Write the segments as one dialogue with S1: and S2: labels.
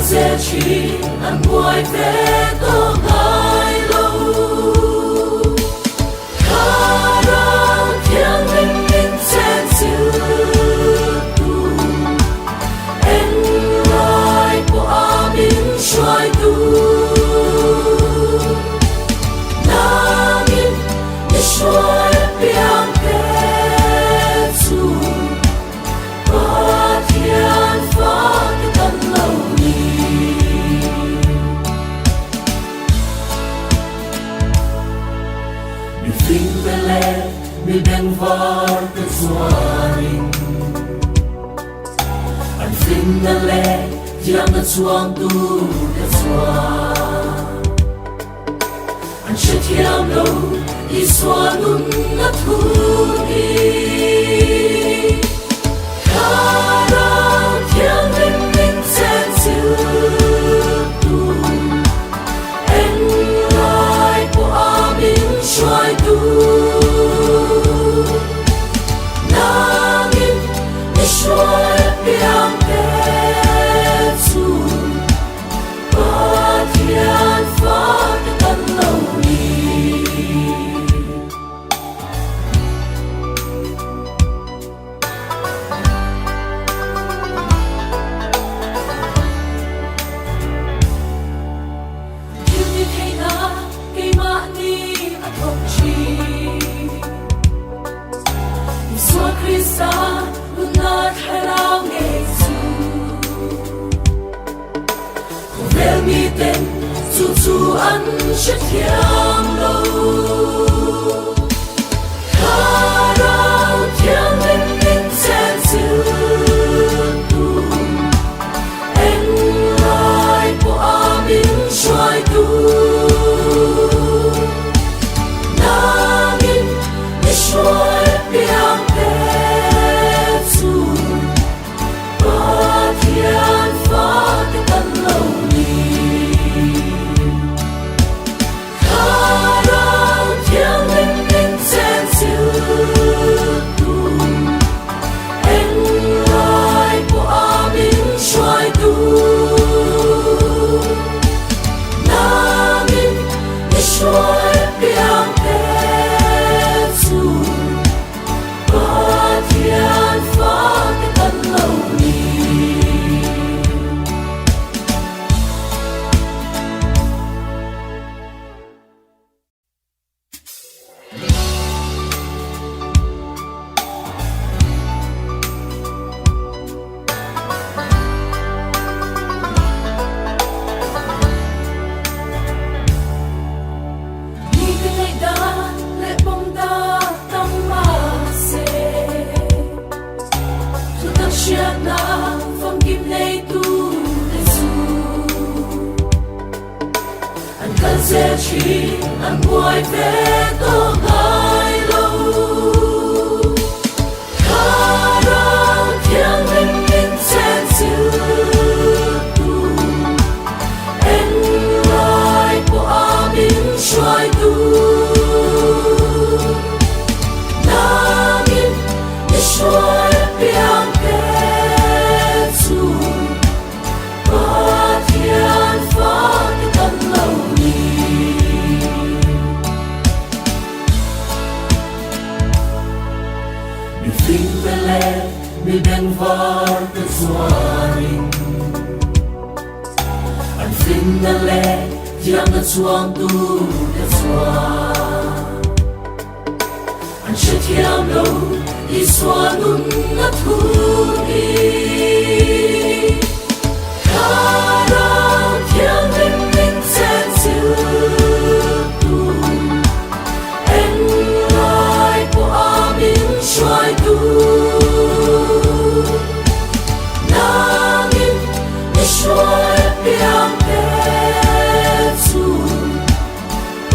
S1: dễ chỉ ăn ngoài về có ngài lâu khá ra thiên linh linh sen siêu tu em lại của amin xoay tu nangin ni xoay biang te su ba thiên phá cái tâm lâu mi ben var ke suaring an fin na le yang na chuang tu ke sua an she thiam lo I sua nun na thu ni kara thiam linh linh sen siêu tu en lai của amin xoay tu xoay biang te su ba thiên phá cái tâm lâu đi yêu như thế na cây mã ni ở thôn chi Yeshua Christa Lunat harao Yesu Vel mi ten Su su an shet thiam lo Harao thiam linh linh sen siêu tu En lai của amin xoay tu Nangin ni xoay biang thiên phá cái tâm lâu đi khá ra thiên linh linh sen siêu tu en lai của amin xoay tu nangin ni xoay biang te su ba thiên phá cái tâm lâu đi dễ chỉ ăn ngoài về có ngài lâu khá ra thiên linh linh sen siêu tu en lai của amin xoay tu nangin ni xoay biang te su ba thiên phá cái tâm lâu mi ben var ke suaring an fin na le yang na chuang tu ke sua an she thiam lo I sua nun na thu ni kara thiam linh linh sen siêu tu en lai của amin xoay tu nangin ni xoay biang te su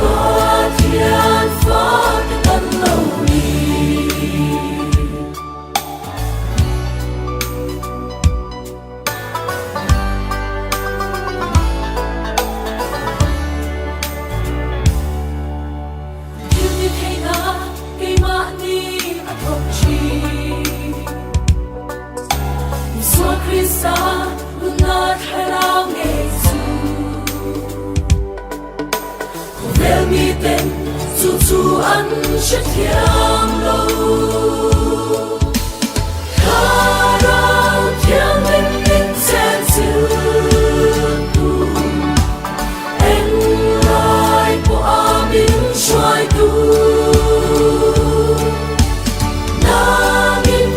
S1: ba thiên phá cái tâm lâu đi mi tên dù ăn chết thiam lâu khá rau thiam linh sen siêu tu anh lại của amin xoay tu namin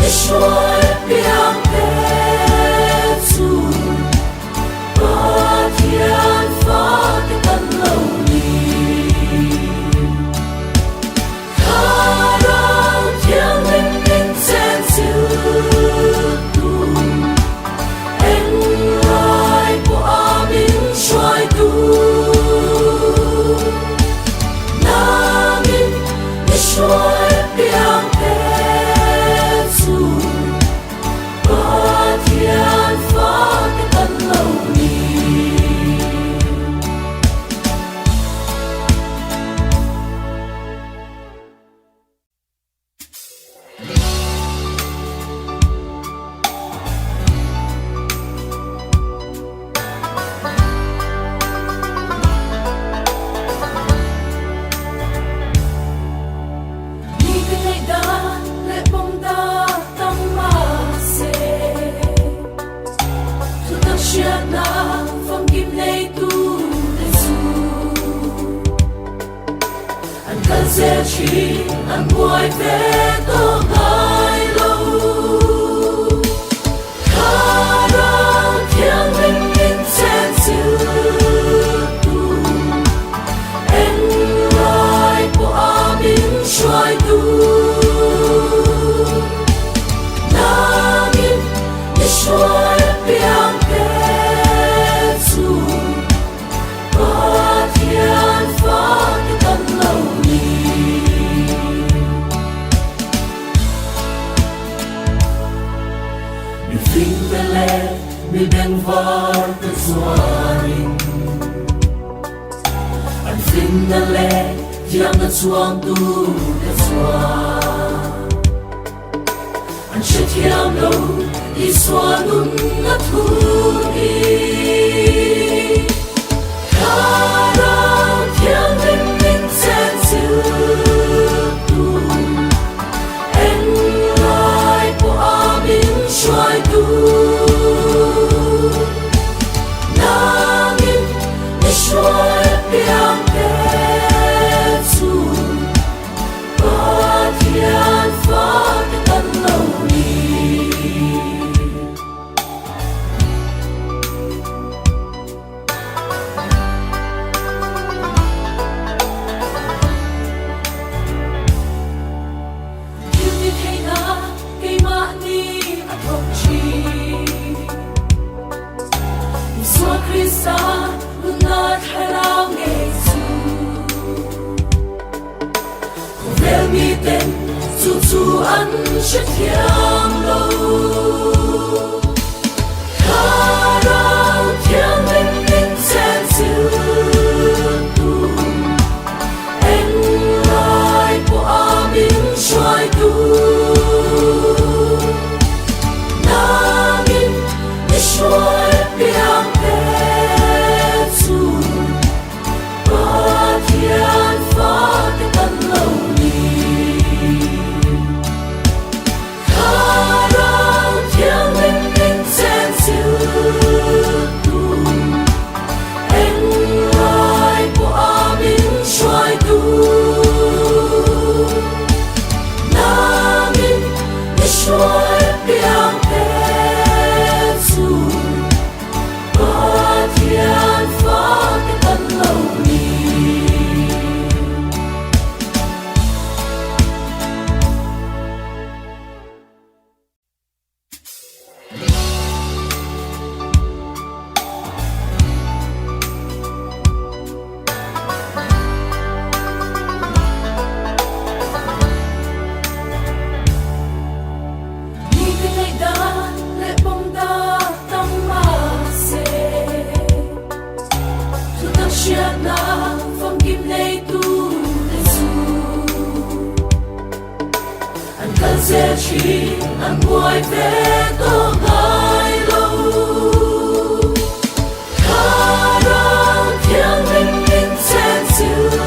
S1: để xoay biang tết su ba thiên phá cái tân lâu sẽ chỉ ăn ngoài về tô gai lâu khá rau thiêng linh sen siêu tu anh lại của amin xoay tu namin để xoay biang tết su ba thiên phá cái tân lâu mi ben var te suaring an fin na le jiang na chuang tu te sua an she thiam lo I sua nun na thu ni kha rau thiang linh sen siêu tu anh lại của amin xoay tu xoay biang tết su ba thiên phá cái tân lâu yêu như thế na cây mã ni ăn hồng chi Yeshua Christa not hello nghe su về mi tên dù ăn chết thiam lâu khá rau thiêng linh sen siêu tu anh lại của amin xoay tu namin để xoay biang tết su ba thiên phá cái tân lâu khá rau thiêng linh sen siêu tu anh lại của amin xoay tu namin để xoay biang tết su ba thiên phá cái tân lâu sẽ chỉ ăn ngoài về tô gai lâu khá rau thiêng linh sen siêu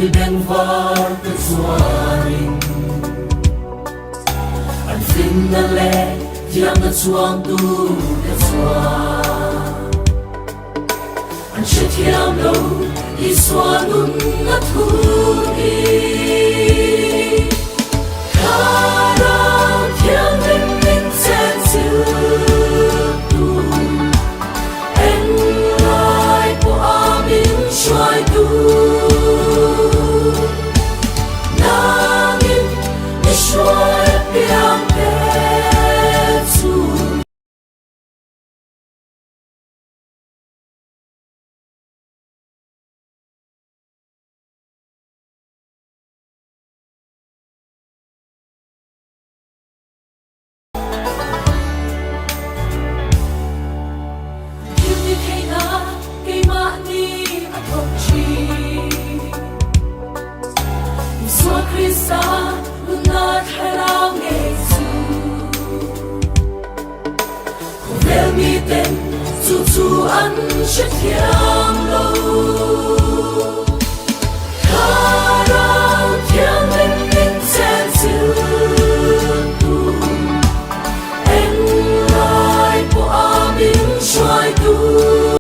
S1: mi ben var ka chuanin an fin na le tiang na chuang tu ka chua an she thiam lo i swa nun na thu ni kara thiang len min chen su tu en lai po amin shwai tu nangin ni shwai piang te chu Krista lunat harao ngesu Vel mi ten chu chu an she thiam lo